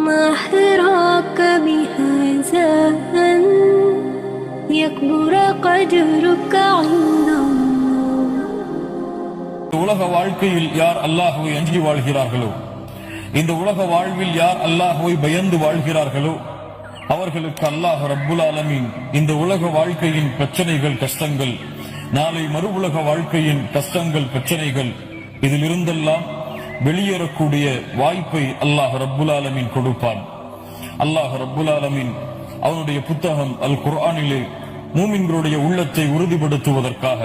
ما حراك بهذا أن يكبر قدرك عند الله. உலக வாழ்க்கையில் யார் அல்லாஹ்வை அஞ்சி வாழ்கிறார்களோ, இந்த உலக வாழ்வில் யார் அல்லாஹ்வை பயந்து வாழ்கிறார்களோ அவர்களுக்கு அல்லாஹ் ரப்புல் ஆலமீன் இந்த உலக வாழ்க்கையின் பிரச்சனைகள் கஷ்டங்கள், நாளை மறு உலக வாழ்க்கையின் கஷ்டங்கள் பிரச்சனைகள், இதிலிருந்தெல்லாம் வெளியேறக்கூடிய வாய்ப்பை அல்லாஹ் ரப்புல் ஆலமீன் கொடுப்பான். அல்லாஹ் ரப்புல் ஆலமீன் அவனுடைய புத்தகம் அல் குர்ஆனிலே மூமின்களுடைய உள்ளத்தை உறுதிப்படுத்துவதற்காக,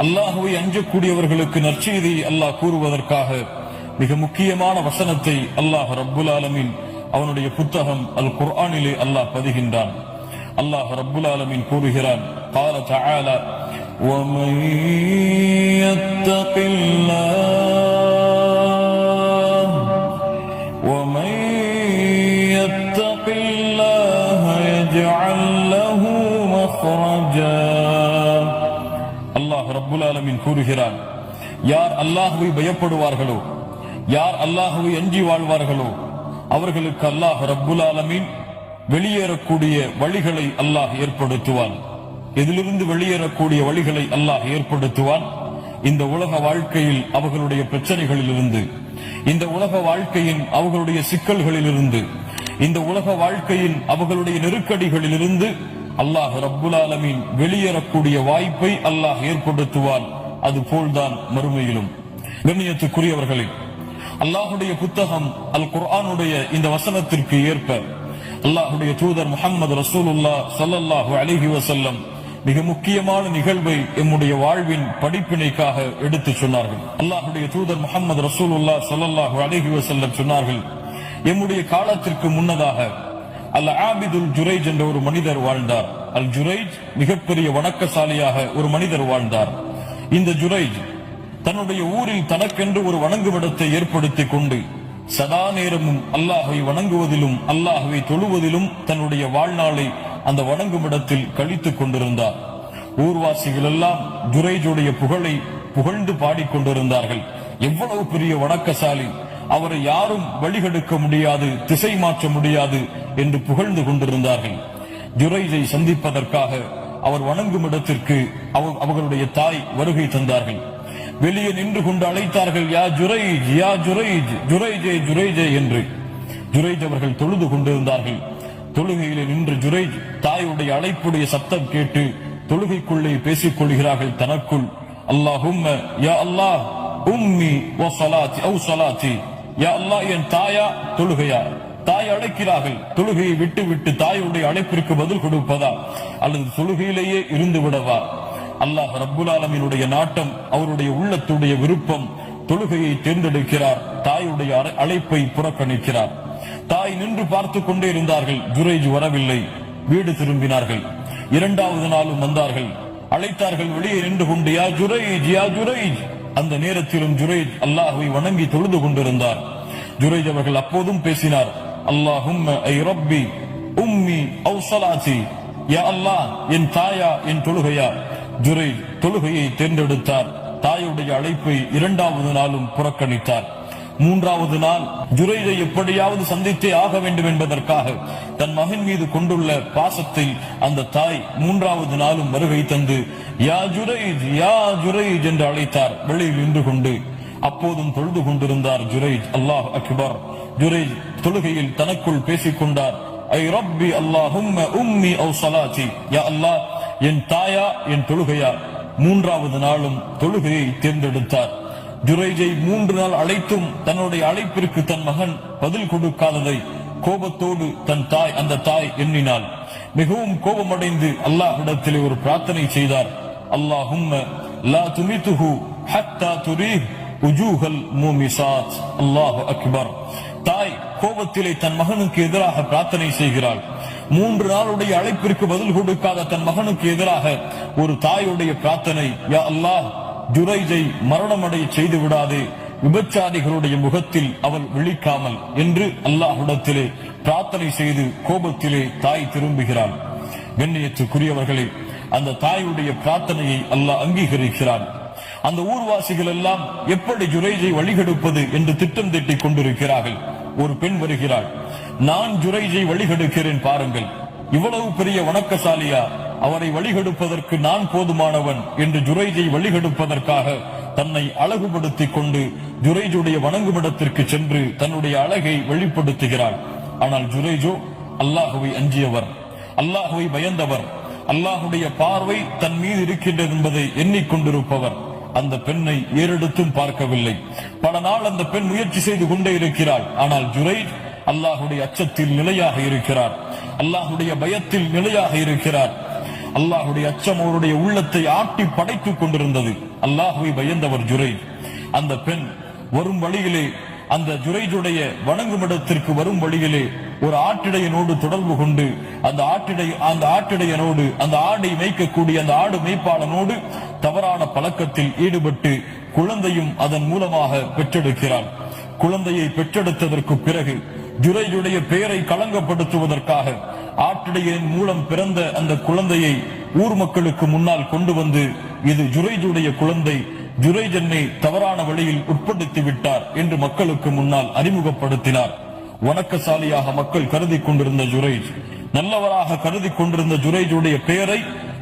அல்லாஹ்வை அஞ்சக்கூடியவர்களுக்கு நற்செய்தியை அல்லாஹ் கூறுவதற்காக மிக முக்கியமான வசனத்தை அல்லாஹ் ரப்புல் ஆலமீன் அவனுடைய புத்தகம் அல் குர்ஆனிலே அல்லாஹ் பதிகின்றான். அல்லாஹ் ரப்புல் ஆலமீன் கூறுகிறான், قال تعالى ومن يتق الله يجعل له مخرجا. அல்லாஹ் ரப்புல் ஆலமீன் கூறுகிறான், யார் அல்லாஹ்வை பயப்படுவார்களோ, யார் அல்லாஹ்வை அஞ்சி வாழ்வார்களோ அவர்களுக்கு அல்லாஹ் ரப்புல் ஆலமீன் வெளியேறக்கூடிய வழிகளை அல்லாஹ் ஏற்படுத்துவான். எதிலிருந்து வெளியேறக்கூடிய வழிகளை அல்லாஹ் ஏற்படுத்துவான்? இந்த உலக வாழ்க்கையில் அவர்களுடைய பிரச்சனைகளிலிருந்து, இந்த உலக வாழ்க்கையின் அவர்களுடைய சிக்கல்களிலிருந்து, இந்த உலக வாழ்க்கையின் அவர்களுடைய நெருக்கடிகளிலிருந்து அல்லாஹ் ரப்புல் ஆலமீன் வெளியேறக்கூடிய வாய்ப்பை அல்லாஹ் ஏற்படுத்துவான். அது போல்தான் மறுமையிலும். கண்ணியத்துக்குரியவர்களே, அல்லாஹுடைய புத்தகம் அல் குர்ஆனுடைய இந்த வசனத்திற்கு ஏற்ப அல்லாஹுடைய தூதர் முஹம்மது ரசூலுல்லாஹ் ஸல்லல்லாஹு அலைஹி வஸல்லம் மிக முக்கியமான நிகழ்வை எம்முடைய வாழ்வின் படிப்பினைக்காக எடுத்து சொன்னார்கள். அல்லாஹுடைய தூதர் முஹம்மது ரசூலுல்லாஹ் ஸல்லல்லாஹு அலைஹி வஸல்லம் சொன்னார்கள், எம்முடைய காலத்திற்கு முன்னதாக அல் ஆபிதுல் ஜுரைஜ் என்ற ஒரு மனிதர் வாழ்ந்தார். அல் ஜுரைஜ் மிகப்பெரிய வணக்கசாலியாக ஒரு மனிதர் வாழ்ந்தார். இந்த ஜுரைஜ் தன்னுடைய ஊரில் தனக்கென்று ஒரு வணங்குமிடத்தை ஏற்படுத்திக் கொண்டு சதா நேரமும் அல்லாஹ்வை வணங்குவதிலும் அல்லாஹ்வை தொழுவதிலும் தன்னுடைய வாழ்நாளை அந்த வணங்குமிடத்தில் கழித்துக் கொண்டிருந்தார். ஊர்வாசிகள் எல்லாம் ஜுரைஜுடைய புகழை புகழ்ந்து பாடிக்கொண்டிருந்தார்கள். எவ்வளவு பெரிய வணக்கசாலி, அவரை யாரும் வழிகெடுக்க முடியாது, திசை மாற்ற முடியாது என்று புகழ்ந்து கொண்டிருந்தார்கள். ஜுரைஜை சந்திப்பதற்காக அவர் வணங்கும் இடத்திற்கு அவர்களுடைய தாய் வருகை தந்தார்கள். வெளியே நின்று கொண்டு அழைத்தார்கள், யா ஜுரைஜ், யா ஜுரைஜ், ஜுரைஜே ஜுரைஜே என்று. ஜுரைஜ் அவர்கள் தொழுது கொண்டிருந்தார்கள். தொழுகையிலே நின்று ஜுரைஜ் தாயுடைய அழைப்புடைய சத்தம் கேட்டு தொழுகைக்குள்ளே பேசிக் கொள்கிறார்கள் தனக்குள், அல்லாஹும்ம யா அல்லாஹ் உம்மி வ ஸலாத்தி அவ் ஸலாத்தி, யா அல்லாஹ் என் தாயா தொழுகையா? தாய் அழைக்கிறார்கள். தொழுகையை விட்டு விட்டு தாயுடைய அழைப்பிற்கு பதில் கொடுப்பதா அல்லது தொழுகையிலேயே இருந்து விடவா? அல்லாஹ் ரப்புல் ஆலமீனுடைய நாட்டம், அவருடைய உள்ளத்துடைய விருப்பம், தொழுகையை தேர்ந்தெடுக்கிறார், தாயுடைய அழைப்பை புறக்கணிக்கிறார். தாய் நின்று பார்த்து கொண்டே இருந்தார்கள். ஜுரைஜ் வரவில்லை. வீடு திரும்பினார்கள். இரண்டாவது நாளும் வந்தார்கள். அழைத்தார்கள். வெளியே நின்று கொண்டு, யா ஜுரைஜ், யா ஜுரைஜ். அந்த நேரத்திலும் ஜுரைஜ் அல்லாஹ்வை வணங்கி தொழுது கொண்டிருந்தார். ஜுரைஜ் அவர்கள் அப்போதும் பேசினார், அல்லாஹும்ம ஐ ரப்பி உம்மி அவ் ஸலாத்தி, யா அல்லாஹ் என் தாயா என் தொழுகையா? ஜுரைஜ் தொழுகையை தேர்ந்தெடுத்தார். தாயுடைய அழைப்பை இரண்டாவது நாளும் புறக்கணித்தார். மூன்றாவது நாள் ஜுரைஜை எப்படியாவது சந்தித்தே ஆக வேண்டும் என்பதற்காக தன் மகன் மீது கொண்டுள்ள பாசத்தை அந்த தாய் மூன்றாவது நாளும் வருகை தந்து, யா ஜுரைஜ், யா ஜுரைஜ் என்று அழைத்தார். வெளியில் நின்று கொண்டு அப்போதும் தொழுது கொண்டிருந்தார் ஜுரைஜ். அல்லாஹ் அக்பர். ஜுரைஜ் தொழுகையில் தனக்குள் பேசிக் கொண்டார், ஐ ரப்பி அல்லாஹும்ம உம்மி அவ் ஸலாத்தி, யா அல்லாஹ் என் தாயா என் தொழுகையா? மூன்றாவது நாளும் தொழுகையை தேர்ந்தெடுத்தார். ஜுரைஜை 3 நாள் அழைத்தும் தன்னுடைய அழைப்பிற்கு தன் மகன் பதில் கொடுக்காததை கோபத்தோடு அந்த தாய் எண்ணினாள். மிகவும் கோபமடைந்து அல்லாஹ்விடத்திலே ஒரு பிரார்த்தனை செய்தார், அல்லாஹும்ம லா துமிதுஹு ஹத்தா துரீஹ் உஜூஹல் மூமிசாத். அல்லாஹு அக்பர். தாய் கோபத்திலே தன் மகனுக்கு எதிராக பிரார்த்தனை செய்கிறாள். 3 நாளுடைய அழைப்பிற்கு பதில் கொடுக்காத தன் மகனுக்கு எதிராக ஒரு தாயுடைய பிரார்த்தனை, யா அல்லாஹ் ஜுரைஜை மரணமடைய செய்து விடாதே, விபச்சாரிகளுடைய முகத்தில் அவள் விழிக்காமல் என்று அல்லாஹ்விடத்திலே பிரார்த்தனை செய்து கோபத்திலே தாய் திரும்புகிறாள். கண்ணியத்துக்குரியவர்களே, அந்த தாயுடைய பிரார்த்தனையை அல்லாஹ் அங்கீகரிக்கிறான். அந்த ஊர்வாசிகள் எல்லாம் எப்படி ஜுரைஜை வழிகெடுப்பது என்று திட்டம் தீட்டிக் கொண்டிருக்கிறார்கள். ஒரு பெண் வருகிறாள். நான் ஜுரைஜை வழிகெடுக்கிறேன் பாருங்கள், இவ்வளவு பெரிய வணக்கசாலியா, அவரை வழிகெடுப்பதற்கு நான் போதுமானவன் என்று ஜுரைஜை வழிகெடுப்பதற்காக தன்னை அழகுபடுத்திக் கொண்டு ஜுரைஜுடைய வணங்குமிடத்திற்கு சென்று தன்னுடைய அழகை வெளிப்படுத்துகிறாள். ஆனால் ஜுரைஜோ அல்லாஹுவை அஞ்சியவர், அல்லாஹுவை பயந்தவர், அல்லாஹுடைய பார்வை தன் மீது இருக்கின்றது என்பதை எண்ணிக்கொண்டிருப்பவர். அந்த பெண்ணை ஏறெடுத்தும் பார்க்கவில்லை. பல நாள் அந்த பெண் முயற்சி செய்து கொண்டே இருக்கிறாள். ஆனால் ஜுரைஜ் அல்லாஹுடைய அச்சத்தில் நிலையாக இருக்கிறார், அல்லாஹுடைய பயத்தில் நிலையாக இருக்கிறார். அல்லாஹுடைய அச்சம் அவருடைய உள்ளத்தை ஆட்டி படைத்துக் கொண்டிருந்தது. அல்லாஹுவை பயந்தவர் ஜுரைஜ். அந்த பெண் வரும் வழியிலே, அந்த ஜுரைஜுடைய வணங்குமிடத்திற்கு வரும் வழியிலே ஒரு ஆட்டிடையனோடு தொடர்பு கொண்டு அந்த ஆட்டிடையனோடு, அந்த ஆடை மேய்க்கக்கூடிய அந்த ஆடு மேய்ப்பாளனோடு தவறான பழக்கத்தில் ஈடுபட்டு குழந்தையும் அதன் மூலமாக பெற்றெடுக்கிறாள். குழந்தையை பெற்றெடுத்ததற்கு பிறகு ஜுரைஜுடைய பெயரை களங்கப்படுத்துவதற்காக ஆட்டிடையின் மூலம் பிறந்த அந்த குழந்தையை ஊர் மக்களுக்கு முன்னால் கொண்டு வந்து, இது ஜுரைஜுடைய குழந்தை, ஜுரைஜ் என்னை தவறான வழியில் உட்படுத்தி விட்டார் என்று மக்களுக்கு முன்னால் அறிமுகப்படுத்தினார். வணக்கசாலியாக மக்கள் கருதி கொண்டிருந்த ஜுரைஜ், நல்லவராக கருதி கொண்டிருந்த ஜுரைஜுடைய பெயரை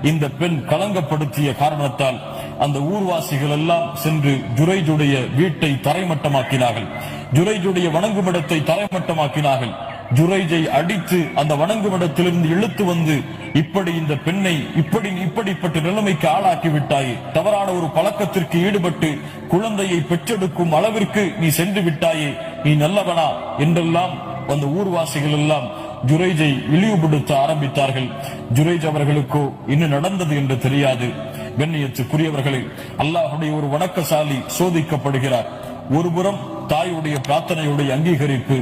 இந்த பெண் களங்கப்படுத்திய காரணத்தால் அந்த ஊர்வாசிகள் எல்லாம் சென்று ஜுரைஜுடைய வீட்டை தரைமட்டமாக்கினார்கள், ஜுரைஜுடைய வணங்குமிடத்தை தரைமட்டமாக்கினார்கள். ஜுரைஜை அடித்து அந்த வணங்குமிடத்திலிருந்து இழுத்து வந்து, இப்படி இந்த பெண்ணை இப்படிப்பட்ட நிலைமைக்கு ஆளாக்கி விட்டாயே, தவறான ஒரு பழக்கத்திற்கு ஈடுபட்டு குழந்தையை பெற்றெடுக்கும் அளவிற்கு நீ சென்று விட்டாயே, நீ நல்லவனா என்றெல்லாம் அந்த ஊர்வாசிகள் எல்லாம் ஜுரைஜை இழிவுபடுத்த ஆரம்பித்தார்கள். ஜுரைஜ் அவர்களுக்கோ இன்னும் நடந்தது என்று தெரியாது. கண்ணியத்துக்குரியவர்களே, அல்லாஹுடைய ஒரு வணக்கசாலி சோதிக்கப்படுகிறார். ஒருபுறம் தாயுடைய பிரார்த்தனையுடைய அங்கீகரிப்பு,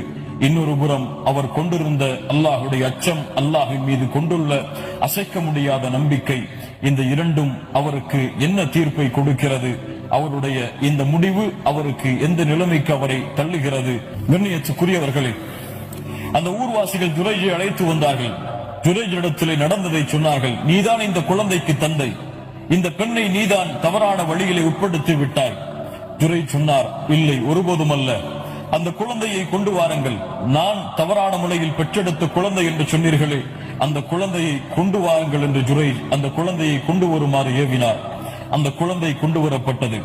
இன்னொரு புறம் அவர் கொண்டிருந்த அல்லாஹுடைய அச்சம், அல்லாஹின் மீது கொண்டுள்ள அசைக்க முடியாத நம்பிக்கை. இந்த இரண்டும் அவருக்கு என்ன தீர்ப்பை கொடுக்கிறது? அவருடைய இந்த முடிவு அவருக்கு எந்த நிலைமைக்கு அவரை தள்ளுகிறது? கண்ணியத்துக்குரியவர்களே, அந்த ஊர்வாசிகள் ஜுரைஜை அழைத்து வந்தார்கள். ஜுரைஜிடத்திலே நடந்ததை சொன்னார்கள். நீதான் இந்த குழந்தைக்கு தந்தை, இந்த பெண்ணை நீதான் தவறான வழிகளை உட்படுத்தி விட்டாய். ஜுரைஜ் சொன்னார், இல்லை, ஒருபோதும் அல்ல. அந்த குழந்தையை கொண்டு வாருங்கள். நான் தவறான முறையில் பெற்றெடுத்த குழந்தை என்று சொன்னீர்களே, அந்த குழந்தையை கொண்டு வாருங்கள் என்று ஜுரைஜ் அந்த குழந்தையை கொண்டு வருமாறு ஏவினார். அந்த குழந்தை கொண்டு வரப்பட்டது.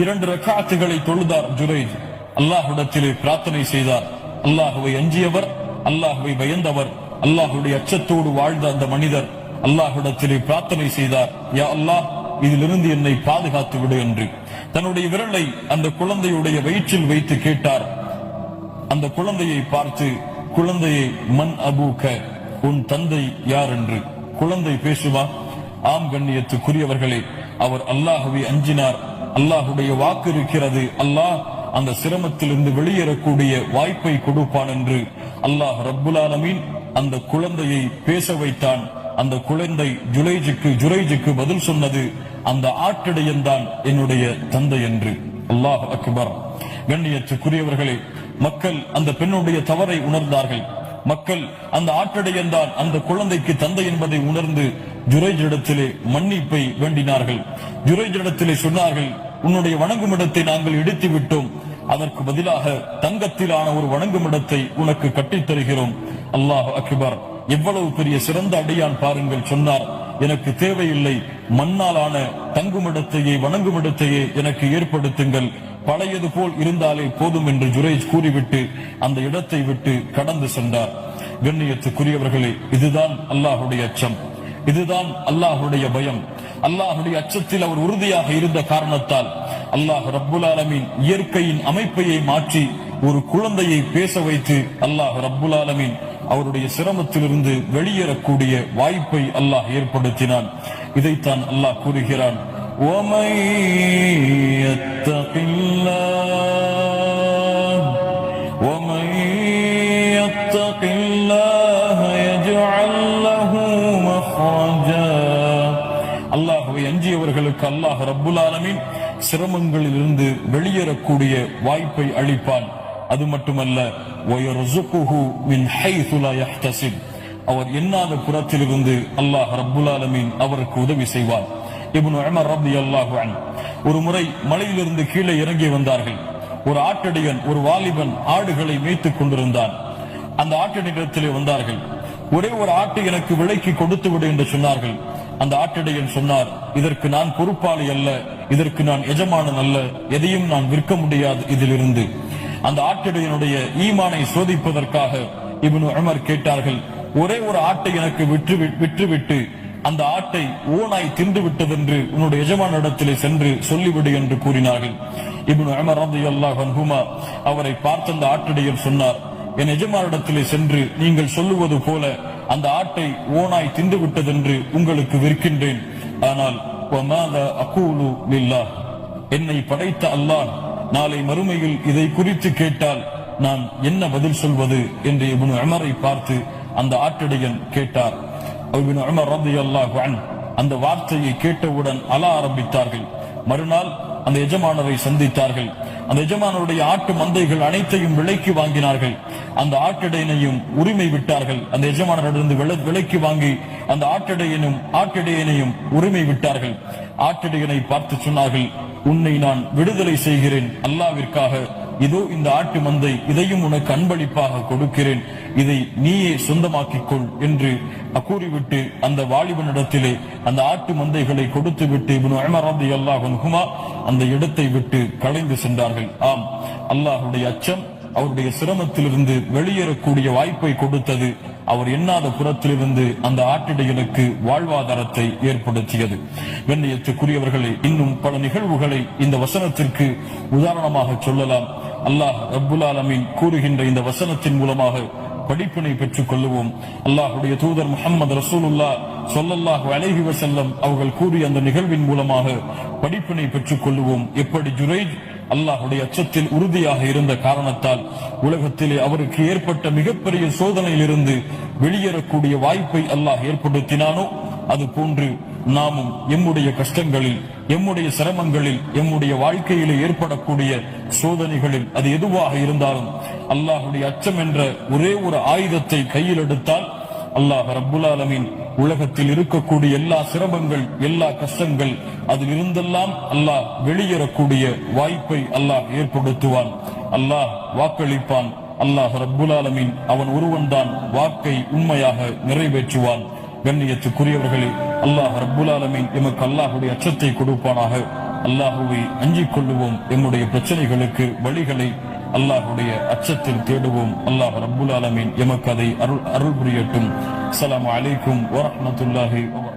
2 ரக்காத்துகளை தொழுதார் ஜுரைஜ். அல்லாஹ்விடத்திலே பிரார்த்தனை செய்தார். அல்லாஹுவை அஞ்சியவர், அல்லாஹுவை பயந்தவர், அல்லாஹுடைய அச்சத்தோடு வாழ்ந்த அந்த மனிதர் அல்லாஹ்விடத்திலே பிரார்த்தனை செய்தார், யா அல்லாஹ், இதிலிருந்து என்னை பாதுகாத்து விடு என்று. தன்னுடைய விரலை அந்த குழந்தையுடைய வயிற்றில் வைத்து கேட்டார். அந்த குழந்தையை பார்த்து, குழந்தையை, மன் அபூக, உன் தந்தை யார் என்று. குழந்தை பேசுவா? ஆம் கண்ணியத்துக்குரியவர்களே, அவர் அல்லாஹுவை அஞ்சினார். அல்லாஹுடைய வாக்கு இருக்கிறது, அல்லாஹ் அந்த சிரமத்திலிருந்து வெளியேறக்கூடிய வாய்ப்பை கொடுப்பான் என்று அல்லாஹ் ரப்புல் ஆலமீன் அந்த குழந்தையை பேச வைத்தான். அந்த குழந்தை ஜுரைஜுக்கு பதில் சொன்னது, அந்த ஆட்டிடையன் தான் என்னுடைய தந்தை என்று. அல்லாஹ் அக்பர். கண்ணியத்துக்குரியவர்களே, மக்கள் அந்த பெண்ணுடைய தவறை உணர்ந்தார்கள். மக்கள் அந்த ஆட்டிடையன் தான் அந்த குழந்தைக்கு தந்தை என்பதை உணர்ந்து ஜுரைஜிடத்திலே மன்னிப்பை வேண்டினார்கள். ஜுரைஜிடத்திலே சொன்னார்கள், உன்னுடைய வணங்குமிடத்தை நாங்கள் இடித்து விட்டோம், அதற்கு பதிலாக தங்கத்திலான ஒரு வணங்குமிடத்தை உனக்கு கட்டித் தருகிறோம். அல்லாஹ் அக்பர். எவ்வளவு பெரிய சிறந்த அடியான் பாருங்கள். சொன்னார், எனக்கு தேவையில்லை, மண்ணாலான தங்குமிடத்தையே வணங்குமிடத்தையே எனக்கு ஏற்படுத்துங்கள், பழையது போல் இருந்தாலே போதும் என்று ஜுரைஜ் கூறிவிட்டு அந்த இடத்தை விட்டு கடந்து சென்றார். கண்ணியத்துக்குரியவர்களே, இதுதான் அல்லாஹுடைய அச்சம், இதுதான் அல்லாஹுடைய பயம். அல்லாஹுடைய அச்சத்தில் அவர் உறுதியாக இருந்த காரணத்தால் அல்லாஹ் ரப்புல் ஆலமீன் இயற்கையின் அமைப்பையை மாற்றி ஒரு குழந்தையை பேச வைத்து அல்லாஹ் ரப்புல் ஆலமீன் அவருடைய சிரமத்திலிருந்து வெளியேறக்கூடிய வாய்ப்பை அல்லாஹ் ஏற்படுத்தினான். இதைத்தான் அல்லாஹ் கூறுகிறான், அல்லாஹ்வை அஞ்சியவர்களுக்கு அல்லாஹ் ரப்புல் ஆலமீன் சிரமங்களில் இருந்து வெளியேறக்கூடிய வாய்ப்பை அளிப்பான். அது மட்டுமல்ல, அவர் எண்ணாத புறத்திலிருந்து அல்லாஹ் ரப்புல் ஆலமீன் அவருக்கு உதவி செய்வார். இப்னு உமர் ரலியல்லாஹு அன்ஹு ஒரு முறை மலையிலிருந்து கீழே இறங்கி வந்தார்கள். ஒரு ஆட்டடியன், ஒரு வாலிபன் ஆடுகளை மேய்த்துக் கொண்டிருந்தான். அந்த ஆட்டடியிடத்திலே வந்தார்கள். ஒரே ஒரு ஆட்டை எனக்கு விலைக்கு கொடுத்து விடு என்று சொன்னார்கள். அந்த ஆட்டடியன் சொன்னார், இதற்கு நான் பொறுப்பாளி அல்ல, இதற்கு நான் எஜமானன் அல்ல, எதையும் நான் விற்க முடியாது இதிலிருந்து. அந்த ஆட்டடியனுடைய ஈமானை சோதிப்பதற்காக இப்னு உமர் கேட்டார்கள், ஒரே ஒரு ஆட்டை எனக்கு விற்றுவிட்டு அந்த ஆட்டை ஓனாய் தின்று விட்டதென்று உன்னுடைய எஜமான இடத்திலே சென்று சொல்லிவிடு என்று கூறினார்கள். இப்னு உமர் ரலியல்லாஹு அன்ஹுமா அவரை பார்த்த அந்த ஆட்டடியர் சொன்னார், என் எஜமானிடத்திலே சென்று நீங்கள் சொல்லுவது போல அந்த ஆட்டை ஓனாய் தின்று விட்டதென்று உங்களுக்கு விற்கின்றேன். ஆனால் என்னை படைத்த அல்லாஹ் நாளை மறுமையில் இதை குறித்து கேட்டால் நான் என்ன பதில் சொல்வது என்று இப்னு உமரை பார்த்து அந்த ஆட்டடியன் கேட்டார். இப்னு உமர் ரலியல்லாஹு அன்ஹு அந்த வார்த்தையை கேட்டவுடன் அழ ஆரம்பித்தார்கள். மறுநாள் அந்த எஜமானரை சந்தித்தார்கள். அந்த எஜமானருடைய ஆட்டு மந்தைகள் அனைத்தையும் விலைக்கு வாங்கினார்கள். அந்த ஆட்டடையனையும் உரிமை விட்டார்கள். அந்த எஜமானரிடமிருந்து விலைக்கு வாங்கி அந்த ஆட்டடையனையும் உரிமை விட்டார்கள். ஆட்டடையனை பார்த்து சொன்னார்கள், உன்னை நான் விடுதலை செய்கிறேன் அல்லாவிற்காக. இதோ இந்த ஆட்டு மந்தை, இதையும் உனக்கு அன்பளிப்பாக கொடுக்கிறேன், இதை நீயே சொந்தமாக்கிக் கொள் என்று கூறிவிட்டு அந்த வாலிபனிடத்திலே அந்த ஆட்டு மந்தைகளை கொடுத்து விட்டு இப்னு உமர் ரலியல்லாஹு அன்ஹுமா அந்த இடத்தை விட்டு கலைந்து சென்றார்கள். ஆம், அல்லாஹ்வுடைய அச்சம் அவருடைய சிரமத்திலிருந்து வெளியேறக்கூடிய வாய்ப்பை கொடுத்தது. அவர் எண்ணாத புறத்திலிருந்து அந்த ஆட்டிடையனுக்கு வாழ்வாதாரத்தை ஏற்படுத்தியது. கண்ணியத்துக்குரியவர்களே, இன்னும் பல நிகழ்வுகளை இந்த வசனத்திற்கு உதாரணமாக சொல்லலாம். அல்லாஹ் ரப்புல் ஆலமீன் கூறுகின்ற இந்த வசனத்தின் மூலமாக படிப்பினை பெற்றுக் கொள்ளுவோம். அல்லாஹ்வுடைய தூதர் முஹம்மது ரசூலுல்லாஹ் ஸல்லல்லாஹு அலைஹி வஸல்லம் அவர்கள் கூறிய அந்த நிகழ்வின் மூலமாக படிப்பினை பெற்றுக் கொள்ளுவோம். எப்படி ஜுரைஜ் அல்லாஹ்வுடைய அச்சத்தில் உறுதியாக இருந்த காரணத்தால் உலகத்திலே அவருக்கு ஏற்பட்ட மிகப்பெரிய சோதனையிலிருந்து வெளியேறக்கூடிய வாய்ப்பை அல்லாஹ் ஏற்படுத்தினானோ, அது போன்று நாமும் எம்முடைய கஷ்டங்களில், எம்முடைய சிரமங்களில், எம்முடைய வாழ்க்கையிலே ஏற்படக்கூடிய சோதனைகளில் அது எதுவாக இருந்தாலும் அல்லாஹ்வுடைய அச்சம் என்ற ஒரே ஒரு ஆயுதத்தை கையில் எடுத்தால் அல்லாஹ் ரப்புல் ஆலமீன் உலகத்தில் இருக்கக்கூடிய எல்லா சிரமங்கள், எல்லா கஷ்டங்கள், அதில் இருந்தெல்லாம் அல்லாஹ் வெளியேறக்கூடிய வாய்ப்பை அல்லாஹ் ஏற்படுத்துவான். அல்லாஹ் வாக்களிப்பான். அல்லாஹ் ரப்புல் ஆலமீன் அவன் ஒருவன்தான் வாக்கை உண்மையாக நிறைவேற்றுவான். கண்ணியத்துக்குரியவர்களே, அல்லாஹ் ரப்புல் ஆலமீன் எமக்கு அல்லாஹ்வுடைய அச்சத்தை கொடுப்பானாக. அல்லாஹ்வை அஞ்சிக் கொள்ளுவோம். எம்முடைய பிரச்சனைகளுக்கு வழிகளை அல்லாஹ்வுடைய அச்சத்தில் தேடுவோம். அல்லாஹ் ரப்புல் ஆலமீன் எமக்கு அதை அருள் புரியட்டும். அஸ்ஸலாமு அலைக்கும் வரஹ்மத்துல்லாஹி வபரகாத்துஹு.